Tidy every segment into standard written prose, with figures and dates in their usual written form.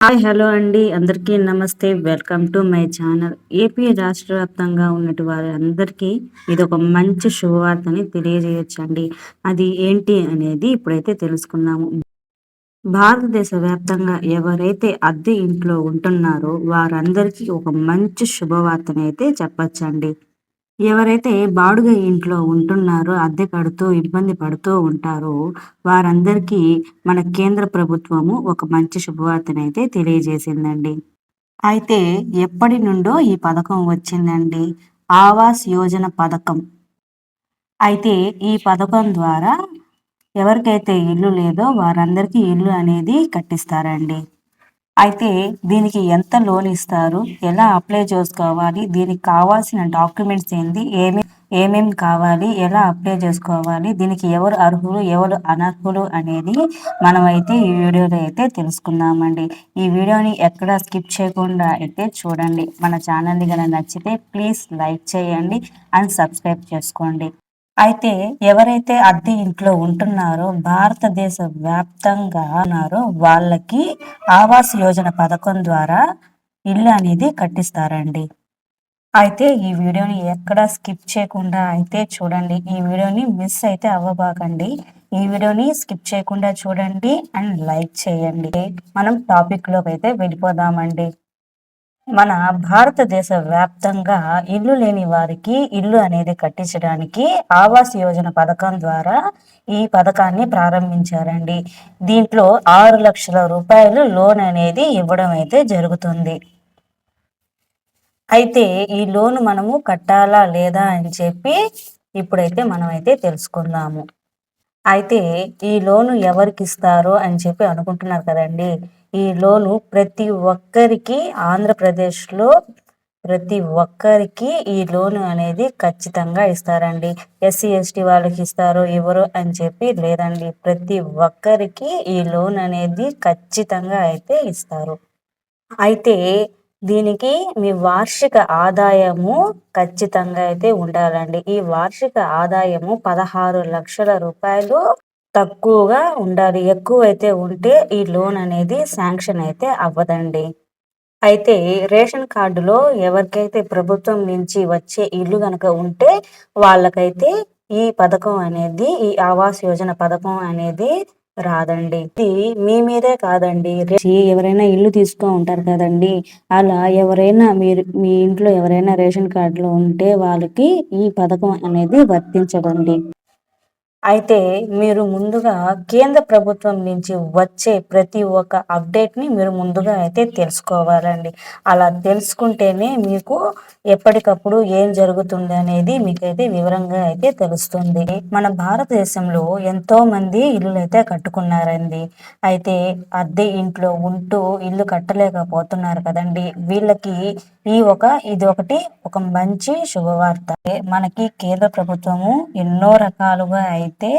Hi hello అండి. అందరికీ నమస్తే. Welcome to my channel. AP రాష్ట్ర వ్యాప్తంగా ఉన్నటి వారందరికీ ఇదొక మంచి శుభవార్తని తెలియజేయొచ్చండి. అది ఏంటి అనేది ఇప్పుడైతే తెలుసుకుందాము. భారతదేశ వ్యాప్తంగా ఎవరైతే అద్దె ఇంట్లో ఉంటున్నారో వారందరికీ ఒక మంచి శుభవార్తనైతే చెప్పొచ్చండి. ఎవరైతే బాడుగ ఇంట్లో ఉంటున్నారో, అద్దె కడుతూ ఇబ్బంది పడుతూ ఉంటారో, వారందరికీ మన కేంద్ర ప్రభుత్వము ఒక మంచి శుభవార్తనైతే తెలియజేసిందండి. అయితే ఎప్పటి నుండో ఈ పథకం వచ్చిందండి. ఆవాస్ యోజన పథకం. అయితే ఈ పథకం ద్వారా ఎవరికైతే ఇల్లు లేదో వారందరికీ ఇల్లు అనేది కట్టిస్తారండి. అయితే దీనికి ఎంత లోన్ ఇస్తారు? ఎలా అప్లై చేసుకోవాలి? దీనికి కావాల్సిన డాక్యుమెంట్స్ ఏంది? ఏమేం కావాలి? ఎలా అప్లై చేసుకోవాలి? దీనికి ఎవరు అర్హులు? ఎవరు అనర్హులు? అనేది మనమైతే ఈ వీడియోలో అయితే తెలుసుకుందామండి. ఈ వీడియోని ఎక్కడా స్కిప్ చేయకుండా అయితే చూడండి. మన ఛానల్ని గనక నచ్చితే ప్లీజ్ లైక్ చేయండి అండ్ సబ్స్క్రైబ్ చేసుకోండి. అయితే ఎవరైతే అద్దె ఇంట్లో ఉంటున్నారో భారతదేశ వ్యాప్తంగా ఉన్నారో వాళ్ళకి ఆవాస్ యోజన పథకం ద్వారా ఇల్లు అనేది కట్టిస్తారండి. అయితే ఈ వీడియోని ఎక్కడా స్కిప్ చేయకుండా అయితే చూడండి. ఈ వీడియోని మిస్ అయితే అవ్వబాకండి. ఈ వీడియోని స్కిప్ చేయకుండా చూడండి అండ్ లైక్ చేయండి. మనం టాపిక్ లోకి అయితే వెళ్ళిపోదామండి. మన భారతదేశ వ్యాప్తంగా ఇల్లు లేని వారికి ఇల్లు అనేది కట్టించడానికి ఆవాస్ యోజన పథకం ద్వారా ఈ పథకాన్ని ప్రారంభించారండి. దీంట్లో 6 లక్షల రూపాయలు లోన్ అనేది ఇవ్వడం అయితే జరుగుతుంది. అయితే ఈ లోన్ మనము కట్టాలా లేదా అని చెప్పి ఇప్పుడైతే మనమైతే తెలుసుకుందాము. అయితే ఈ లోను ఎవరికి ఇస్తారో అని చెప్పి అనుకుంటున్నారు కదండి. ఈ లోను ప్రతి ఒక్కరికి ఆంధ్రప్రదేశ్లో ప్రతి ఒక్కరికి ఈ లోను అనేది ఖచ్చితంగా ఇస్తారండి. ఎస్సీ ఎస్టీ వాళ్ళకి ఇస్తారో ఇవ్వరు అని చెప్పి లేదండి. ప్రతి ఒక్కరికి ఈ లోన్ అనేది ఖచ్చితంగా అయితే ఇస్తారు. అయితే దీనికి మీ వార్షిక ఆదాయము ఖచ్చితంగా అయితే ఉండాలండి. ఈ వార్షిక ఆదాయము 16 లక్షల రూపాయలు తక్కువగా ఉండాలి. ఎక్కువైతే ఉంటే ఈ లోన్ అనేది శాంక్షన్ అయితే అవ్వదండి. అయితే రేషన్ కార్డులో ఎవరికైతే ప్రభుత్వం నుంచి వచ్చే ఇల్లు గనక ఉంటే వాళ్ళకైతే ఈ పథకం అనేది ఈ ఆవాస్ యోజన పథకం అనేది రాదండి. ఇది మీ మీదే కాదండి. ఎవరైనా ఇల్లు తీసుకో ఉంటారు కదండి. అలా ఎవరైనా మీ ఇంట్లో ఎవరైనా రేషన్ కార్డులో ఉంటే వాళ్ళకి ఈ పథకం అనేది వర్తించదండి. అయితే మీరు ముందుగా కేంద్ర ప్రభుత్వం నుంచి వచ్చే ప్రతి ఒక్క అప్డేట్ని మీరు ముందుగా అయితే తెలుసుకోవాలండి. అలా తెలుసుకుంటేనే మీకు ఎప్పటికప్పుడు ఏం జరుగుతుంది అనేది మీకైతే వివరంగా అయితే తెలుస్తుంది. మన భారతదేశంలో ఎంతో మంది ఇల్లు అయితే కట్టుకున్నారండి. అయితే అద్దె ఇంట్లో ఉంటూ ఇల్లు కట్టలేకపోతున్నారు కదండి. వీళ్ళకి ఇది ఒకటి ఒక మంచి శుభవార్త. మనకి కేంద్ర ప్రభుత్వము ఎన్నో రకాలుగా అయితే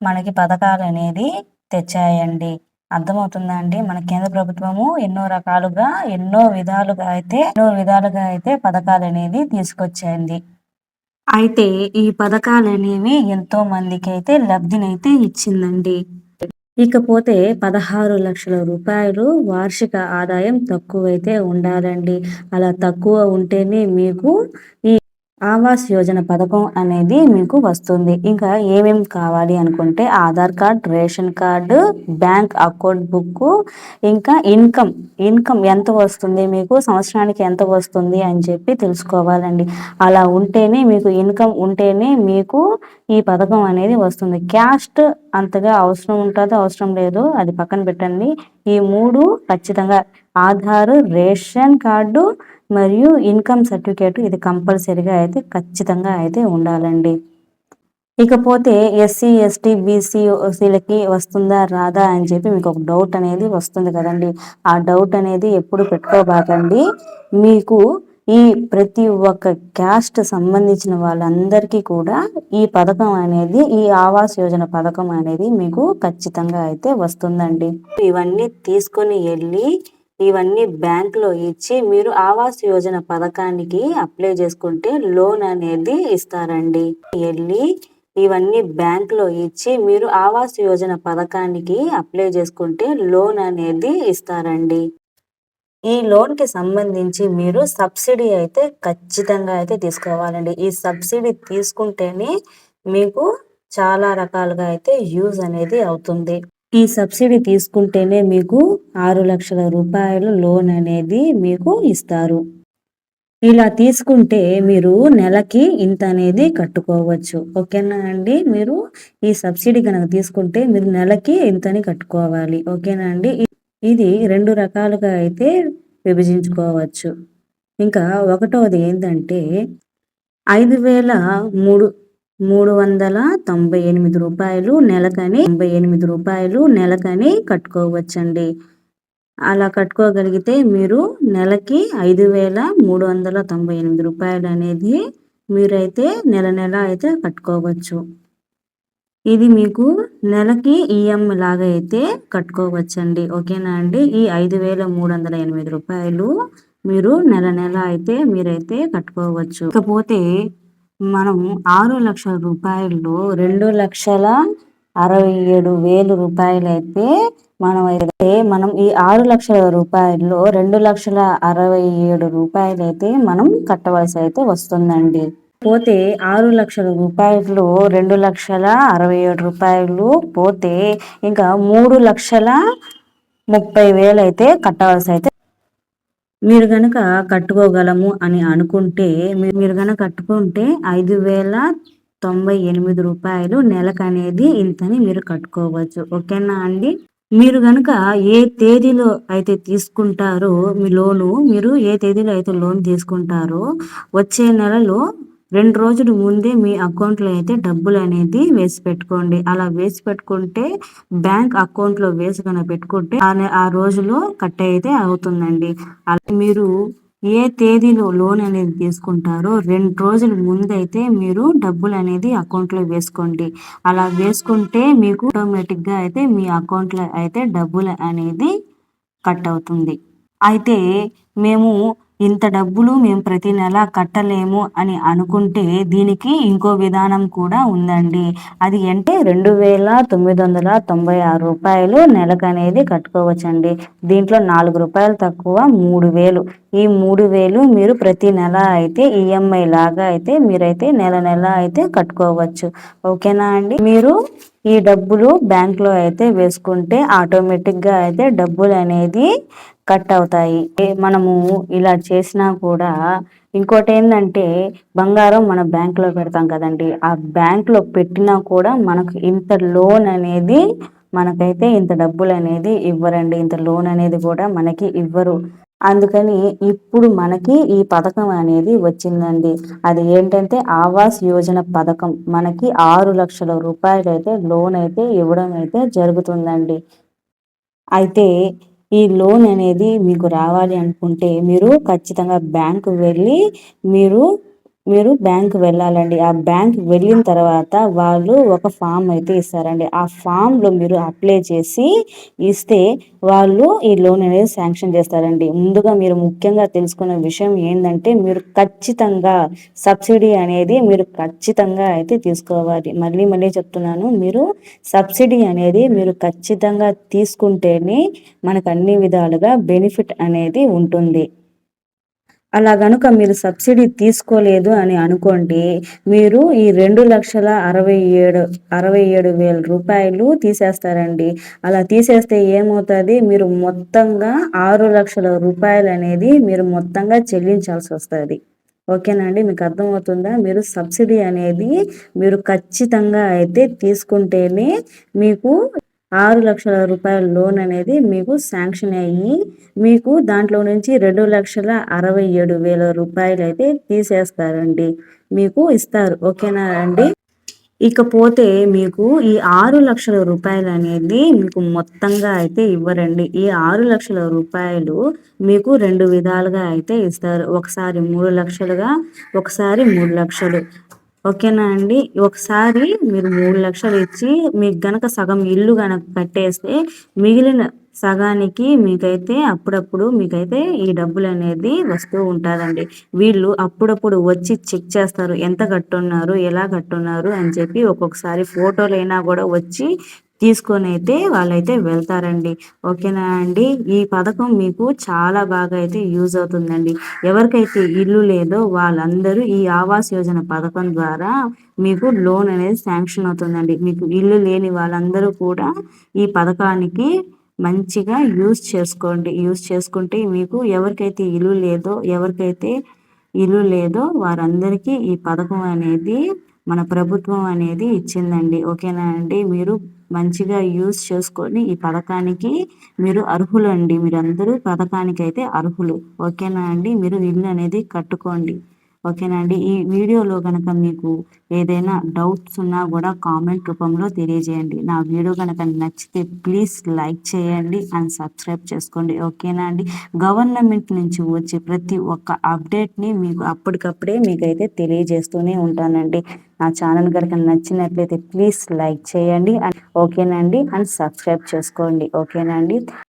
మనకి పథకాలు అనేది తెచ్చాయండి. అర్థమవుతుందా అండి? మన కేంద్ర ప్రభుత్వము ఎన్నో రకాలుగా ఎన్నో విధాలుగా అయితే పథకాలు అనేది తీసుకొచ్చింది. అయితే ఈ పథకాలు అనేవి ఎంతో మందికి అయితే లబ్ధినైతే ఇచ్చిందండి. ఇకపోతే 16 లక్షల రూపాయలు వార్షిక ఆదాయం తక్కువైతే ఉండాలండి. అలా తక్కువ ఉంటేనే మీకు ఈ ఆవాస్ యోజన పథకం అనేది మీకు వస్తుంది. ఇంకా ఏమేం కావాలి అనుకుంటే Aadhaar card, ration card, bank account book, ఇంకా ఇన్కమ్ ఎంత వస్తుంది, మీకు సంవత్సరానికి ఎంత వస్తుంది అని చెప్పి తెలుసుకోవాలండి. అలా ఉంటేనే మీకు ఇన్కమ్ ఉంటేనే మీకు ఈ పథకం అనేది వస్తుంది. క్యాస్ట్ అంతగా అవసరం ఉంటుందో అవసరం లేదు అది పక్కన పెట్టండి. ఈ 3 ఖచ్చితంగా ఆధార్, రేషన్ కార్డు మరియు ఇన్కమ్ సర్టిఫికేట్ ఇది కంపల్సరీగా అయితే ఖచ్చితంగా అయితే ఉండాలండి. ఇకపోతే ఎస్సీ ఎస్టీ బీసీలకి వస్తుందా రాదా అని చెప్పి మీకు ఒక డౌట్ అనేది వస్తుంది కదండి. ఆ డౌట్ అనేది ఎప్పుడు పెట్టుకోబాకండి. మీకు ఈ ప్రతి ఒక్క క్యాస్ట్ సంబంధించిన వాళ్ళందరికీ కూడా ఈ పథకం అనేది ఈ ఆవాస్ యోజన పథకం అనేది మీకు ఖచ్చితంగా అయితే వస్తుందండి. ఇవన్నీ తీసుకొని వెళ్ళి ఇవన్నీ బ్యాంకులో ఇచ్చి మీరు ఆవాస్ యోజన పథకానికి అప్లై చేసుకుంటే లోన్ అనేది ఇస్తారండి. ఇవన్నీ బ్యాంకులో ఇచ్చి మీరు ఆవాస్ యోజన పథకానికి అప్లై చేసుకుంటే లోన్ అనేది ఇస్తారండి. ఈ లోన్‌కి సంబంధించి మీరు సబ్సిడీ అయితే ఖచ్చితంగా అయితే తీసుకోవాలండి. ఈ సబ్సిడీ తీసుకుంటేనే మీకు చాలా రకాలుగా అయితే యూజ్ అనేది అవుతుంది. ఈ సబ్సిడీ తీసుకుంటేనే మీకు 6,00,000 లోన్ అనేది మీకు ఇస్తారు. ఇలా తీసుకుంటే మీరు నెలకి ఇంత అనేది కట్టుకోవచ్చు. ఓకేనా అండి? మీరు ఈ సబ్సిడీ గనక తీసుకుంటే మీరు నెలకి ఇంతని కట్టుకోవాలి. ఓకేనా అండి? ఇది 2 రకాలుగా అయితే విభజించుకోవచ్చు. ఇంకా ఒకటోది ఏందంటే రూ. 5,398 నెలకని కట్టుకోవచ్చండి. అలా కట్టుకోగలిగితే మీరు నెలకి రూ. 5,398 అనేది మీరైతే నెల అయితే కట్టుకోవచ్చు. ఇది మీకు నెలకి ఈఎంఐ లాగా అయితే కట్టుకోవచ్చండి. ఓకేనా అండి? ఈ రూ. 5,398 మీరు నెల అయితే మీరైతే కట్టుకోవచ్చు. ఇకపోతే మనం రూ. 6,00,000లో రూ. 2,67,000 అయితే మనం ఈ రూ. 6,00,000లో రూ. 2,67,000 అయితే మనం కట్టవలసి అయితే వస్తుందండి. పోతే రూ. 6,00,000లో రూ. 2,67,000 పోతే ఇంకా 3,30,000 అయితే కట్టవలసి అయితే మీరు గనక కట్టుకోగలము అని అనుకుంటే మీరు గనక కట్టుకుంటే రూ. 5,098 నెలకనేది ఇంతని మీరు కట్టుకోవచ్చు. ఓకేనా అండి? మీరు గనక ఏ తేదీలో అయితే తీసుకుంటారో మీరు ఏ తేదీలో అయితే లోన్ తీసుకుంటారో వచ్చే నెలలో 2 రోజుల ముందే మీ అకౌంట్‌లో అయితే డబ్బులనేది వేసి పెట్టుకోండి. అలా వేసి పెట్టుకుంటే బ్యాంక్ అకౌంట్‌లో వేసి గనక పెట్టుకుంటే ఆ రోజులో కట్ అయితే అవుతుందండి. అలా మీరు ఏ తేదీలో లోన్ అనేది తీసుకుంటారో 2 రోజుల ముందైతే మీరు డబ్బులనేది అకౌంట్‌లో వేసుకోండి. అలా వేసుకుంటే మీకు ఆటోమేటిక్‌గా అయితే మీ అకౌంట్‌లో అయితే డబ్బులు అనేది కట్ అవుతుంది. అయితే మేము ఇంత డబ్బులు మేము ప్రతి నెల కట్టలేము అని అనుకుంటే దీనికి ఇంకో విధానం కూడా ఉందండి. అది అంటే రూ. 2,996 నెలకనేది కట్టుకోవచ్చండి. దీంట్లో రూ. 4 తక్కువ 3,000. ఈ 3,000 మీరు ప్రతి నెల అయితే ఈఎంఐ లాగా అయితే మీరైతే నెల అయితే కట్టుకోవచ్చు. ఓకేనా అండి? మీరు ఈ డబ్బులు బ్యాంక్‌లో అయితే వేసుకుంటే ఆటోమేటిక్‌గా అయితే డబ్బులు అనేది కట్ అవుతాయి. మనము ఇలా చేసినా కూడా ఇంకోటేందంటే బంగారం మన బ్యాంక్‌లో పెడతాం కదండీ! ఆ బ్యాంక్‌లో పెట్టినా కూడా మనకు ఇంత లోన్ అనేది మనకైతే ఇంత డబ్బులనేది ఇవ్వరండి. ఇంత లోన్ అనేది కూడా మనకి ఇవ్వరు. అందుకని ఇప్పుడు మనకి ఈ పథకం అనేది వచ్చిందండి. అది ఏంటంటే ఆవాస్ యోజన పథకం. మనకి రూ. 6,00,000 అయితే లోన్ అయితే ఇవ్వడం అయితే జరుగుతుందండి. అయితే ఈ లోన్ అనేది మీకు రావాలి అనుకుంటే మీరు ఖచ్చితంగా బ్యాంకు వెళ్ళి మీరు మీరు బ్యాంకు వెళ్ళాలండి. ఆ బ్యాంక్ వెళ్ళిన తర్వాత వాళ్ళు ఒక ఫామ్ అయితే ఇస్తారండి. ఆ ఫామ్‌లో మీరు అప్లై చేసి ఇస్తే వాళ్ళు ఈ లోన్ అనేది శాంక్షన్ చేస్తారండి. ముందుగా మీరు ముఖ్యంగా తెలుసుకున్న విషయం ఏందంటే మీరు ఖచ్చితంగా సబ్సిడీ అనేది మీరు ఖచ్చితంగా అయితే తీసుకోవాలి. మళ్ళీ చెప్తున్నాను. మీరు సబ్సిడీ అనేది మీరు ఖచ్చితంగా తీసుకుంటేనే మనకు అన్ని విధాలుగా బెనిఫిట్ అనేది ఉంటుంది. అలా గనుక మీరు సబ్సిడీ తీసుకోలేదు అని అనుకోండి, మీరు ఈ రూ. 2,67,000 తీసేస్తారండి. అలా తీసేస్తే ఏమవుతది? మీరు మొత్తంగా రూ. 6,00,000 అనేది మీరు మొత్తంగా చెల్లించాల్సి వస్తది. ఓకేనా అండి? మీకు అర్థమవుతుందా? మీరు సబ్సిడీ అనేది మీరు ఖచ్చితంగా అయితే తీసుకుంటేనే మీకు రూ. 6,00,000 లోన్ అనేది మీకు శాంక్షన్ అయ్యి మీకు దాంట్లో నుంచి రూ. 2,67,000 అయితే తీసేస్తారండి. మీకు ఇస్తారు. ఓకేనా అండి? ఇకపోతే మీకు ఈ రూ. 6,00,000 అనేది మీకు మొత్తంగా అయితే ఇవ్వరండి. ఈ రూ. 6,00,000 మీకు 2 విధాలుగా అయితే ఇస్తారు. ఒకసారి 3,00,000గా, ఒకసారి 3,00,000. ఓకేనా అండి? ఒకసారి మీరు 3,00,000 ఇచ్చి మీకు గనక సగం ఇల్లు గనక కట్టేస్తే మిగిలిన సగానికి మీకైతే అప్పుడప్పుడు మీకైతే ఈ డబ్బులనేది వస్తూ ఉంటాదండి. వీళ్ళు అప్పుడప్పుడు వచ్చి చెక్ చేస్తారు. ఎంత కట్టున్నారు? ఎలా కట్టున్నారు? అని చెప్పి ఒక్కొక్కసారి ఫోటోలైనా గూడా వచ్చి తీసుకొనైతే వాళ్ళైతే వెళ్తారండి. ఓకేనా అండి. ఈ పథకం మీకు చాలా బాగా అయితే యూజ్ అవుతుందండి. ఎవరికైతే ఇల్లు లేదో వాళ్ళందరూ ఈ ఆవాస్ యోజన పథకం ద్వారా మీకు లోన్ అనేది శాంక్షన్ అవుతుందండి. మీకు ఇల్లు లేని వాళ్ళందరూ కూడా ఈ పథకానికి మంచిగా యూజ్ చేసుకోండి. యూజ్ చేసుకుంటే మీకు ఎవరికైతే ఇల్లు లేదో వారందరికీ ఈ పథకం అనేది మన ప్రభుత్వం అనేది ఇచ్చిందండి. ఓకేనా అండి. మీరు మంచిగా యూజ్ చేసుకొని ఈ పథకానికి మీరు అర్హులండి. మీరందరూ పథకానికైతే అర్హులు. ఓకేనా అండి. మీరు ఇల్లు అనేది కట్టుకోండి. ఓకేనా అండి. ఈ వీడియోలో గనక మీకు ఏదైనా డౌట్స్ ఉన్నా కూడా కామెంట్ రూపంలో తెలియజేయండి. నా వీడియో గనక నచ్చితే ప్లీజ్ లైక్ చేయండి అండ్ సబ్స్క్రైబ్ చేసుకోండి. ఓకేనా అండి. గవర్నమెంట్ నుంచి వచ్చే ప్రతి ఒక్క అప్డేట్ని మీకు అప్పటికప్పుడే మీకైతే తెలియజేస్తూనే ఉంటానండి. నా ఛానల్ కనుక నచ్చినట్లయితే ప్లీజ్ లైక్ చేయండి అండ్ ఓకేనా అండి అండ్ సబ్స్క్రైబ్ చేసుకోండి. ఓకేనా అండి.